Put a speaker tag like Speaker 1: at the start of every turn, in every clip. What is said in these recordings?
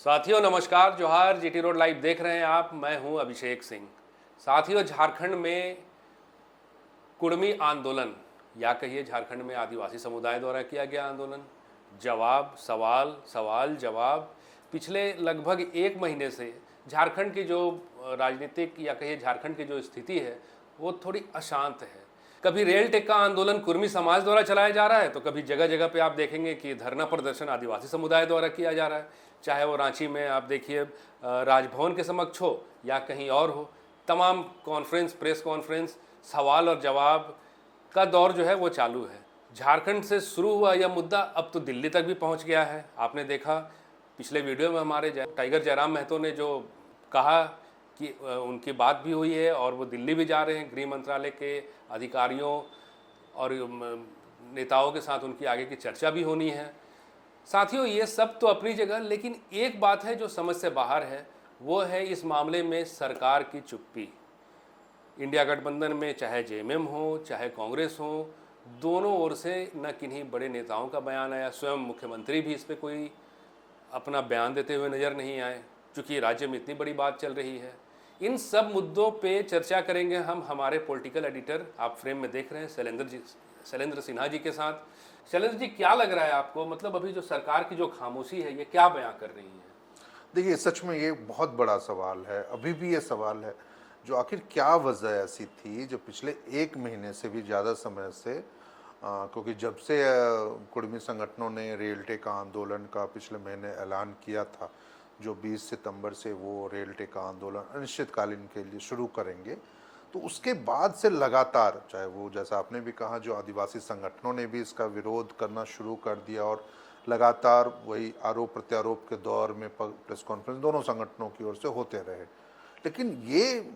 Speaker 1: साथियों नमस्कार, जोहार। जीटी रोड लाइव देख रहे हैं आप। मैं हूं अभिषेक सिंह। साथियों, झारखंड में कुर्मी आंदोलन या कहिए झारखंड में आदिवासी समुदाय द्वारा किया गया आंदोलन, जवाब सवाल सवाल जवाब। पिछले लगभग एक महीने से झारखंड की जो राजनीतिक या कहिए झारखंड की जो स्थिति है वो थोड़ी अशांत है। कभी रेल टेक्का आंदोलन कुर्मी समाज द्वारा चलाया जा रहा है, तो कभी जगह जगह पे आप देखेंगे कि धरना प्रदर्शन आदिवासी समुदाय द्वारा किया जा रहा है। चाहे वो रांची में आप देखिए राजभवन के समक्ष हो या कहीं और हो, तमाम कॉन्फ्रेंस, प्रेस कॉन्फ्रेंस, सवाल और जवाब का दौर जो है वो चालू है। झारखंड से शुरू हुआ यह मुद्दा अब तो दिल्ली तक भी पहुंच गया है। आपने देखा पिछले वीडियो में हमारे टाइगर जयराम महतो ने जो कहा कि उनकी बात भी हुई है और वो दिल्ली भी जा रहे हैं। गृह मंत्रालय के अधिकारियों और नेताओं के साथ उनकी आगे की चर्चा भी होनी है। साथियों, ये सब तो अपनी जगह, लेकिन एक बात है जो समझ से बाहर है, वो है इस मामले में सरकार की चुप्पी। इंडिया गठबंधन में चाहे जेएमएम हो चाहे कांग्रेस हो, दोनों ओर से न किन्हीं बड़े नेताओं का बयान आया। स्वयं मुख्यमंत्री भी इस पर कोई अपना बयान देते हुए नज़र नहीं आए, क्योंकि राज्य में इतनी बड़ी बात चल रही है। इन सब मुद्दों पे चर्चा करेंगे हम हमारे पॉलिटिकल एडिटर, आप फ्रेम में देख रहे हैं, शैलेंद्र सिन्हा जी के साथ। शैलेंद्र जी, क्या लग रहा है आपको, मतलब अभी जो सरकार की जो खामोशी है ये क्या बयां कर रही है?
Speaker 2: देखिए, सच में ये बहुत बड़ा सवाल है। अभी भी ये सवाल है जो आखिर क्या वजह ऐसी थी जो पिछले एक महीने से भी ज़्यादा समय से क्योंकि जब से कुर्मी संगठनों ने रेल टेक्का आंदोलन का पिछले महीने ऐलान किया था, जो 20 सितंबर से वो रेल टेक्का आंदोलन अनिश्चितकालीन के लिए शुरू करेंगे, तो उसके बाद से लगातार, चाहे वो जैसा आपने भी कहा, जो आदिवासी संगठनों ने भी इसका विरोध करना शुरू कर दिया और लगातार वही आरोप प्रत्यारोप के दौर में प्रेस कॉन्फ्रेंस दोनों संगठनों की ओर से होते रहे। लेकिन ये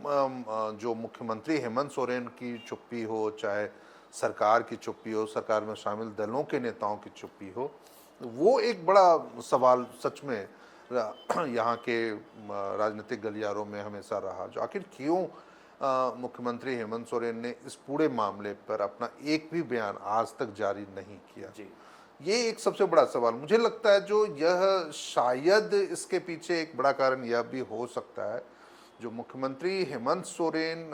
Speaker 2: जो मुख्यमंत्री हेमंत सोरेन की चुप्पी हो, चाहे सरकार की चुप्पी हो, सरकार में शामिल दलों के नेताओं की चुप्पी हो, वो एक बड़ा सवाल सच में यहाँ के राजनीतिक गलियारों में हमेशा रहा। जो आखिर क्यों मुख्यमंत्री हेमंत सोरेन ने इस पूरे मामले पर अपना एक भी बयान आज तक जारी नहीं किया
Speaker 1: जी।
Speaker 2: ये एक सबसे बड़ा सवाल मुझे लगता है। जो यह शायद इसके पीछे एक बड़ा कारण यह भी हो सकता है, जो मुख्यमंत्री हेमंत सोरेन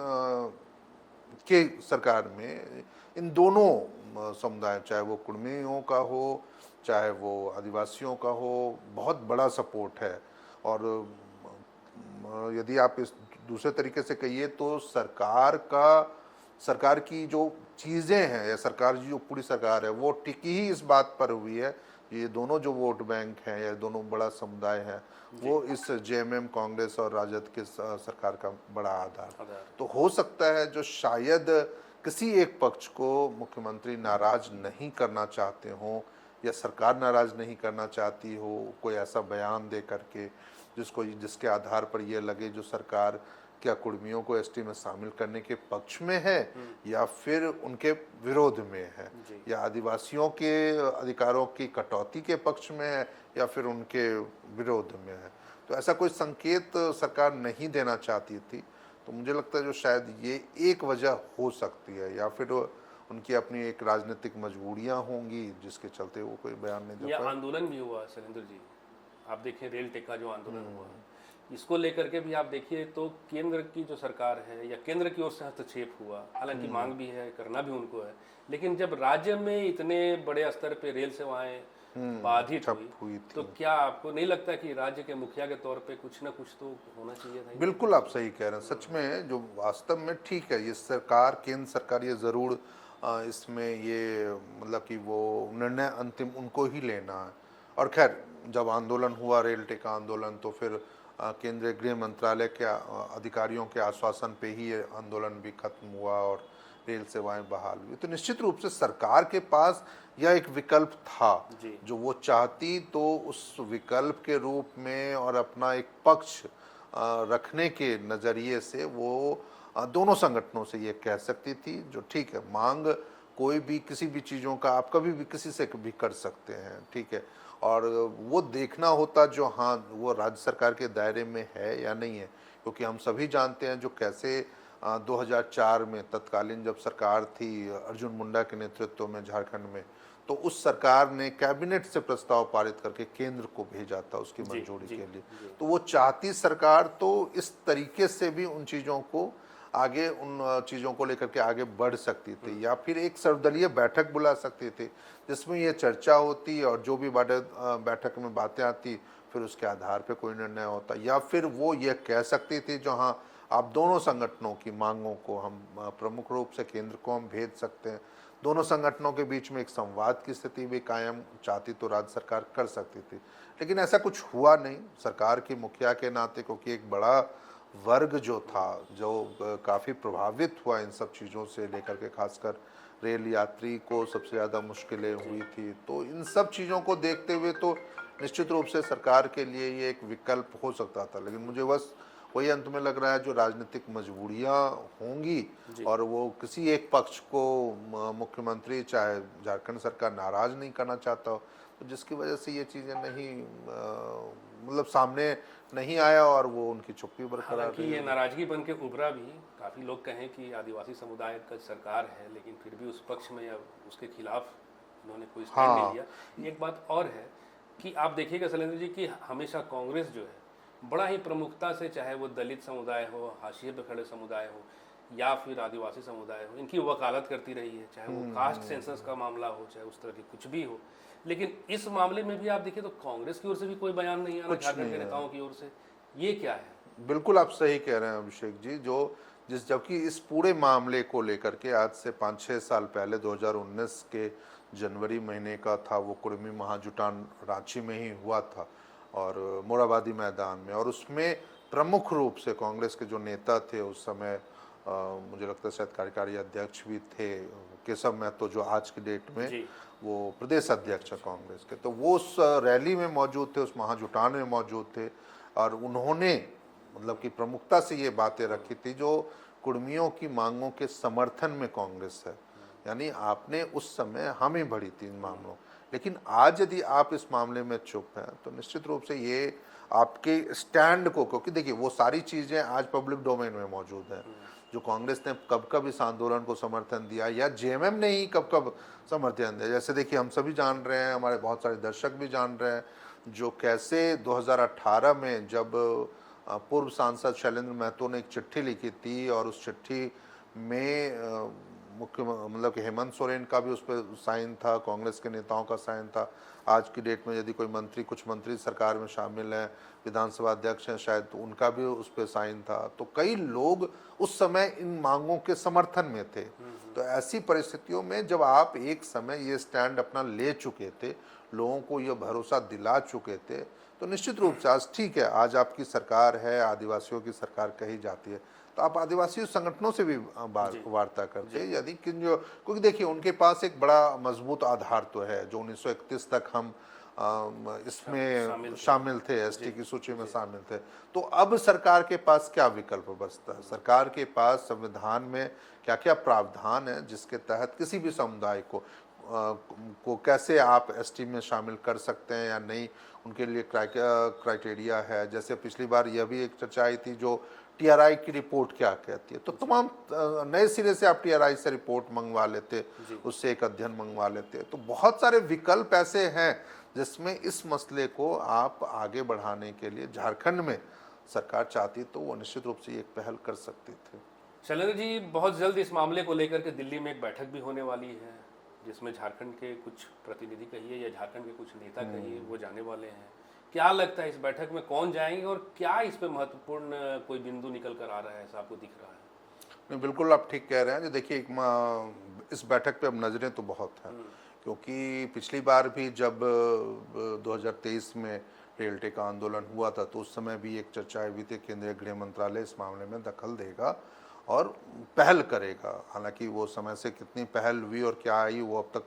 Speaker 2: के सरकार में इन दोनों समुदाय, चाहे वो कुर्मियों का हो चाहे वो आदिवासियों का हो, बहुत बड़ा सपोर्ट है। और यदि आप इस दूसरे तरीके से कहिए तो सरकार की जो चीज़ें हैं या सरकार जो पूरी सरकार है वो टिकी ही इस बात पर हुई है, ये दोनों जो वोट बैंक हैं या दोनों बड़ा समुदाय है वो इस जेएमएम, कांग्रेस और राजद के सरकार का बड़ा आधार। तो हो सकता है जो शायद किसी एक पक्ष को मुख्यमंत्री नाराज नहीं करना चाहते हों या सरकार नाराज नहीं करना चाहती हो, कोई ऐसा बयान दे करके जिसके आधार पर यह लगे जो सरकार क्या कुर्मियों को एसटी में शामिल करने के पक्ष में है या फिर उनके विरोध में है, या आदिवासियों के अधिकारों की कटौती के पक्ष में है या फिर उनके विरोध में है। तो ऐसा कोई संकेत सरकार नहीं देना चाहती थी। तो मुझे लगता है जो शायद ये एक वजह हो सकती है, या फिर उनकी अपनी एक राजनीतिक मजबूरियां होंगी जिसके चलते वो कोई बयान नहीं दे पाए।
Speaker 1: आंदोलन भी हुआ शैलेंद्र जी, आप देखिए रेल टेक्का जो आंदोलन हुआ, इसको लेकर के भी आप देखिए तो केंद्र की जो सरकार है या केंद्र की ओर से हस्तक्षेप हुआ। हालांकि मांग भी है, करना भी उनको है, लेकिन जब राज्य में इतने बड़े स्तर पे रेल सेवाएं बाधित हुई तो क्या आपको नहीं लगता कि राज्य के मुखिया के तौर पे कुछ ना कुछ तो होना चाहिए था?
Speaker 2: बिल्कुल, आप सही कह रहे हैं। सच में जो वास्तव में ठीक है, ये सरकार, केंद्र सरकार ये ज़रूर इसमें ये मतलब कि वो निर्णय अंतिम उनको ही लेना है। और खैर, जब आंदोलन हुआ रेल टेक्का आंदोलन, तो फिर केंद्रीय गृह मंत्रालय के अधिकारियों के आश्वासन पे ही ये आंदोलन भी खत्म हुआ और रेल सेवाएं बहाल हुई। तो निश्चित रूप से सरकार के पास यह एक विकल्प था, जो वो चाहती तो उस विकल्प के रूप में और अपना एक पक्ष रखने के नज़रिए से वो दोनों संगठनों से ये कह सकती थी, जो ठीक है, मांग कोई भी किसी भी चीज़ों का आप कभी भी किसी से भी कर सकते हैं, ठीक है, और वो देखना होता जो हाँ वो राज्य सरकार के दायरे में है या नहीं है। क्योंकि हम सभी जानते हैं जो कैसे 2004 में तत्कालीन जब सरकार थी अर्जुन मुंडा के नेतृत्व में झारखंड में, तो उस सरकार ने कैबिनेट से प्रस्ताव पारित करके केंद्र को भेजा था उसकी
Speaker 1: जी,
Speaker 2: मंजूरी
Speaker 1: जी,
Speaker 2: के लिए।
Speaker 1: जी।
Speaker 2: तो वो चाहती सरकार तो इस तरीके से भी उन चीज़ों को आगे, उन चीज़ों को लेकर के आगे बढ़ सकती थी, या फिर एक सर्वदलीय बैठक बुला सकती थी जिसमें ये चर्चा होती और जो भी बैठक में बातें आती फिर उसके आधार पे कोई निर्णय होता, या फिर वो ये कह सकती थी जो हाँ आप दोनों संगठनों की मांगों को हम प्रमुख रूप से केंद्र को हम भेज सकते हैं, दोनों संगठनों के बीच में एक संवाद की स्थिति भी कायम चाहती तो राज्य सरकार कर सकती थी। लेकिन ऐसा कुछ हुआ नहीं सरकार की मुखिया के नाते, क्योंकि एक बड़ा वर्ग जो था जो काफ़ी प्रभावित हुआ इन सब चीज़ों से लेकर के, खासकर रेल यात्री को सबसे ज़्यादा मुश्किलें हुई थी। तो इन सब चीज़ों को देखते हुए तो निश्चित रूप से सरकार के लिए ये एक विकल्प हो सकता था, लेकिन मुझे बस वही अंत में लग रहा है जो राजनीतिक मजबूरियां होंगी
Speaker 1: जी।
Speaker 2: और वो किसी एक पक्ष को मुख्यमंत्री चाहे झारखंड सरकार नाराज नहीं करना चाहता हो, तो जिसकी वजह से ये चीज़ें नहीं मतलब सामने नहीं आया और वो उन्की चुप्पी बरकरार
Speaker 1: हालांकि
Speaker 2: रही।
Speaker 1: ये नाराजगी बन के उभरा भी, काफ़ी लोग कहें कि आदिवासी समुदाय का सरकार है लेकिन फिर भी उस पक्ष में या उसके खिलाफ उन्होंने कोई स्टैंड नहीं
Speaker 2: हाँ,
Speaker 1: लिया। एक बात और है कि आप देखिएगा शैलेंद्र जी कि हमेशा कांग्रेस जो है बड़ा ही प्रमुखता से, चाहे वो दलित समुदाय हो, हाशिए पे खड़े समुदाय हो या फिर आदिवासी समुदाय हो, इनकी वकालत करती रही है, चाहे वो कास्ट सेंसस का मामला हो, चाहे उस तरह की कुछ भी हो। लेकिन इस मामले में भी आप देखिए तो कांग्रेस की ओर से भी कोई बयान नहीं आ रहा,
Speaker 2: कुछ
Speaker 1: झारखंड
Speaker 2: नहीं
Speaker 1: के
Speaker 2: है।
Speaker 1: नेताओं की ओर से। ये क्या है?
Speaker 2: बिल्कुल आप सही कह रहे हैं अभिषेक जी, जबकि इस पूरे मामले को लेकर के आज से 5-6 साल पहले 2019 के जनवरी महीने का था, वो कुर्मी महाजुटान रांची में ही हुआ था और मोराबादी मैदान में, और उसमें प्रमुख रूप से कांग्रेस के जो नेता थे उस समय, मुझे लगता है शायद कार्यकारी अध्यक्ष भी थे केशव महतो, जो आज की डेट में
Speaker 1: जी।
Speaker 2: वो प्रदेश अध्यक्ष है कांग्रेस के, तो वो उस रैली में मौजूद थे, उस महाजुटान में मौजूद थे और उन्होंने मतलब कि प्रमुखता से ये बातें रखी थी जो कुर्मियों की मांगों के समर्थन में कांग्रेस है। यानी आपने उस समय हामी भरी थी इन मामलों, लेकिन आज यदि आप इस मामले में चुप हैं तो निश्चित रूप से ये आपके स्टैंड को, क्योंकि देखिए वो सारी चीज़ें आज पब्लिक डोमेन में मौजूद हैं, जो कांग्रेस ने कब कब इस आंदोलन को समर्थन दिया या जेएमएम ने ही कब कब समर्थन दिया। जैसे देखिए हम सभी जान रहे हैं, हमारे बहुत सारे दर्शक भी जान रहे हैं, जो कैसे 2018 में जब पूर्व सांसद शैलेंद्र महतो ने एक चिट्ठी लिखी थी और उस चिट्ठी में मुख्य मतलब कि हेमंत सोरेन का भी उस पर साइन था, कांग्रेस के नेताओं का साइन था। आज की डेट में यदि कोई मंत्री, कुछ मंत्री सरकार में शामिल हैं, विधानसभा अध्यक्ष हैं शायद, तो उनका भी उस पर साइन था। तो कई लोग उस समय इन मांगों के समर्थन में थे। तो ऐसी परिस्थितियों में जब आप एक समय ये स्टैंड अपना ले चुके थे, लोगों को ये भरोसा दिला चुके थे, तो निश्चित रूप से आज ठीक है, आज आपकी सरकार है, आदिवासियों की सरकार कही जाती है, तो आप आदिवासी संगठनों से भी वार्ता करते हैं, यदि किन जो, क्योंकि देखिए उनके पास एक बड़ा मजबूत आधार तो है, जो 1931 तक हम इसमें शामिल थे, एसटी की सूची में शामिल थे। तो अब सरकार के पास क्या विकल्प बचता है? सरकार के पास संविधान में क्या क्या प्रावधान है जिसके तहत किसी भी समुदाय को कैसे आप एसटी में शामिल कर सकते हैं या नहीं, उनके लिए क्राइटेरिया है। जैसे पिछली बार यह भी एक चर्चा आई थी, जो टीआरआई की रिपोर्ट क्या कहती है, तो तमाम नए सिरे से आप टीआरआई से रिपोर्ट मंगवा लेते, उससे एक अध्ययन मंगवा लेते। तो बहुत सारे विकल्प ऐसे हैं जिसमें इस मसले को आप आगे बढ़ाने के लिए झारखंड में सरकार चाहती तो वो निश्चित रूप से एक पहल कर सकती थी।
Speaker 1: शैलेंद्र जी, बहुत जल्द इस मामले को लेकर के दिल्ली में एक बैठक भी होने वाली है जिसमें झारखंड के कुछ प्रतिनिधि कहिए या झारखंड के कुछ नेता कहिए वो जाने वाले हैं। क्या लगता है इस बैठक में कौन जाएंगे और क्या इस पे महत्वपूर्ण कोई बिंदु निकल कर आ रहा है, ऐसा आपको दिख रहा है?
Speaker 2: नहीं, बिल्कुल आप ठीक कह रहे हैं। जो देखिए इस बैठक पे अब नज़रें तो बहुत हैं, क्योंकि पिछली बार भी जब 2023 में रेल टेका आंदोलन हुआ था तो उस समय भी एक चर्चा हुई थी, केंद्रीय गृह मंत्रालय इस मामले में दखल देगा और पहल करेगा। हालांकि वो समय से कितनी पहल हुई और क्या आई वो अब तक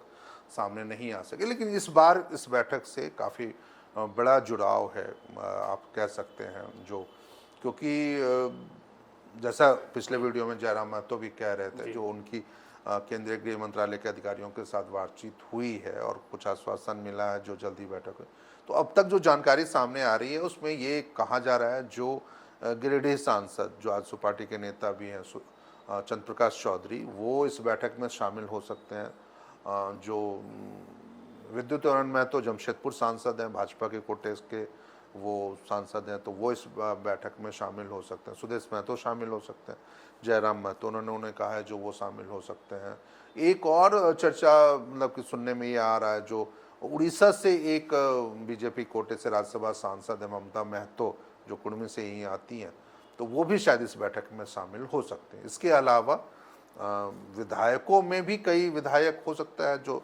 Speaker 2: सामने नहीं आ सके, लेकिन इस बार इस बैठक से काफ़ी बड़ा जुड़ाव है, आप कह सकते हैं, जो क्योंकि जैसा पिछले वीडियो में जयराम महतो भी कह रहे थे, जो उनकी केंद्रीय गृह मंत्रालय के अधिकारियों के साथ बातचीत हुई है और कुछ आश्वासन मिला है जो जल्दी बैठक हुई। तो अब तक जो जानकारी सामने आ रही है उसमें ये कहा जा रहा है, जो गिरिडीह सांसद जो आजसू पार्टी के नेता भी हैं चंद्र प्रकाश चौधरी, वो इस बैठक में शामिल हो सकते हैं। जो विद्युतानंद महतो जमशेदपुर सांसद हैं, भाजपा के कोटे के वो सांसद हैं, तो वो इस बैठक में शामिल हो सकते हैं। सुदेश महतो शामिल हो सकते हैं, जयराम महतो उन्होंने कहा है जो वो शामिल हो सकते हैं। एक और चर्चा मतलब कि सुनने में ये आ रहा है, जो उड़ीसा से एक बीजेपी कोटे से राज्यसभा सांसद है ममता महतो, जो कुर्मी से ही आती हैं, तो वो भी शायद इस बैठक में शामिल हो सकते हैं। इसके अलावा विधायकों में भी कई विधायक हो सकता है जो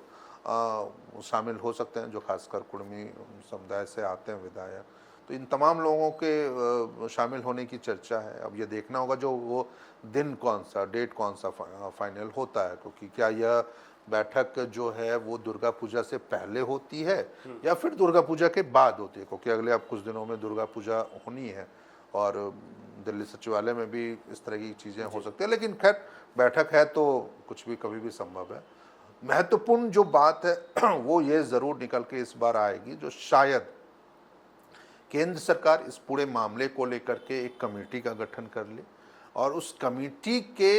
Speaker 2: शामिल हो सकते हैं, जो खासकर कुर्मी समुदाय से आते हैं विधायक। तो इन तमाम लोगों के शामिल होने की चर्चा है। अब ये देखना होगा जो वो दिन कौन सा, डेट कौन सा फाइनल होता है, क्योंकि क्या यह बैठक जो है वो दुर्गा पूजा से पहले होती है या फिर दुर्गा पूजा के बाद होती है, क्योंकि अगले अब कुछ दिनों में दुर्गा पूजा होनी है और दिल्ली सचिवालय में भी इस तरह की चीज़ें हो सकती है। लेकिन खैर बैठक है तो कुछ भी कभी भी संभव है। महत्वपूर्ण जो बात है वो ये ज़रूर निकल के इस बार आएगी, जो शायद केंद्र सरकार इस पूरे मामले को लेकर के एक कमेटी का गठन कर ले और उस कमेटी के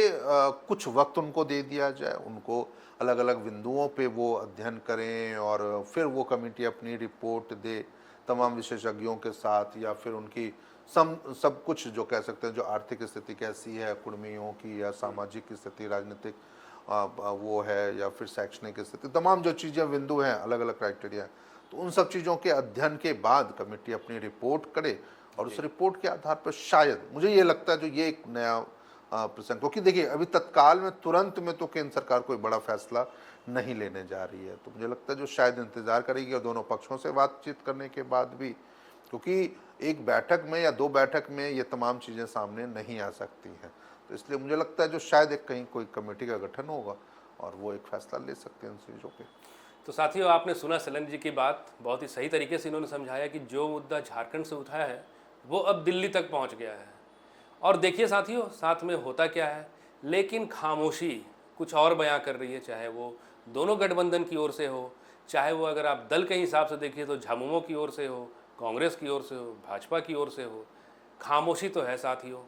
Speaker 2: कुछ वक्त उनको दे दिया जाए, उनको अलग अलग बिंदुओं पे वो अध्ययन करें और फिर वो कमेटी अपनी रिपोर्ट दे तमाम विशेषज्ञों के साथ, या फिर उनकी सब कुछ जो कह सकते हैं, जो आर्थिक स्थिति कैसी है कुर्मियों की, या सामाजिक स्थिति, राजनीतिक वो है, या फिर शैक्षणिक स्थिति, तमाम जो चीज़ें बिंदु हैं, अलग अलग क्राइटेरिया, तो उन सब चीज़ों के अध्ययन के बाद कमेटी अपनी रिपोर्ट करे और उस रिपोर्ट के आधार पर शायद, मुझे ये लगता है जो ये एक नया प्रसंग, क्योंकि देखिए अभी तत्काल में तुरंत में तो केंद्र सरकार कोई बड़ा फैसला नहीं लेने जा रही है, तो मुझे लगता है जो शायद इंतजार करेगी और दोनों पक्षों से बातचीत करने के बाद भी, क्योंकि एक बैठक में या दो बैठक में ये तमाम चीज़ें सामने नहीं आ सकती हैं, तो इसलिए मुझे लगता है जो शायद एक कहीं कोई कमेटी का गठन होगा और वो एक फैसला ले सकते हैं इन चीज़ों पे।
Speaker 1: तो साथियों, आपने सुना सलन जी की बात, बहुत ही सही तरीके से इन्होंने समझाया कि जो मुद्दा झारखंड से उठाया है वो अब दिल्ली तक पहुंच गया है। और देखिए साथियों, साथ में होता क्या है, लेकिन खामोशी कुछ और बयां कर रही है, चाहे वो दोनों गठबंधन की ओर से हो, चाहे वो अगर आप दल के हिसाब से देखिए तो झामुमो की ओर से हो, कांग्रेस की ओर से हो, भाजपा की ओर से हो, खामोशी तो है साथियों।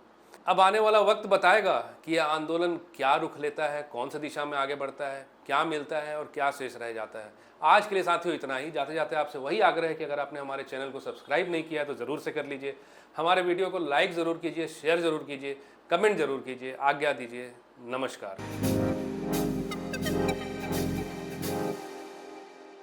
Speaker 1: अब आने वाला वक्त बताएगा कि यह आंदोलन क्या रुख लेता है, कौन सी दिशा में आगे बढ़ता है, क्या मिलता है और क्या शेष रह जाता है। आज के लिए साथियों इतना ही। जाते जाते आपसे वही आग्रह है कि अगर आपने हमारे चैनल को सब्सक्राइब नहीं किया है तो ज़रूर से कर लीजिए, हमारे वीडियो को लाइक ज़रूर कीजिए, शेयर ज़रूर कीजिए, कमेंट ज़रूर कीजिए। आज्ञा दीजिए, नमस्कार।